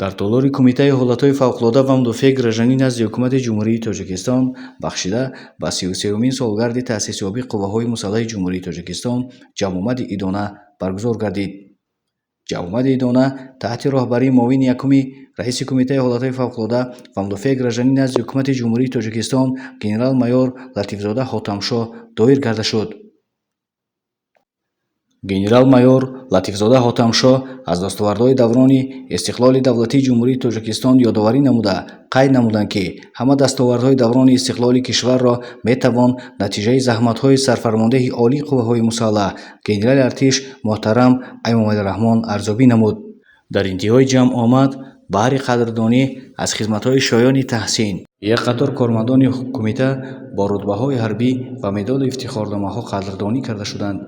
дар толори Кумитаи ҳолатҳои фавқулода ва мудофиаи гражданӣ назди ҳукумати ҷумҳурии Тоҷикистон бахшида ба 33-умин солгарди таъсисёбии Қувваҳои мусаллаҳи Ҷумҳурии Тоҷикистон ҷамъомади идона баргузор гардид. ҷамъомади идона таҳти роҳбарии муовини якуми раиси Кумитаи ҳолатҳои фавқулода ва мудофиаи гражданӣ назди ҳукумати Ҷумҳурии Тоҷикистон генерал-майёр Латифзода Ҳотамшоҳ доир карда шуд. Генерал-майёр Латифзода Ҳотамшоҳ аз дастовардҳои даврони истиқлоли давлатии Ҷумҳурии Тоҷикистон ёдоварӣ намуда қайд намуданд, ки ҳама дастовардҳои даврони истиқлоли кишварро метавон натиҷаи заҳматҳои сарфармондеҳи олии Қувваҳои мусаллаҳ генерали артиш муҳтарам Аймомадраҳмон арзёбӣ намуд. дар интиҳои ҷамъ омад баҳри қадрдонӣ аз хизматҳои шоёни таҳсин. Як қатор кормандони кумита бо рутбаҳои ҳарбӣ ва медоду ифтихорномаҳо қадрдонӣ карда шуданд.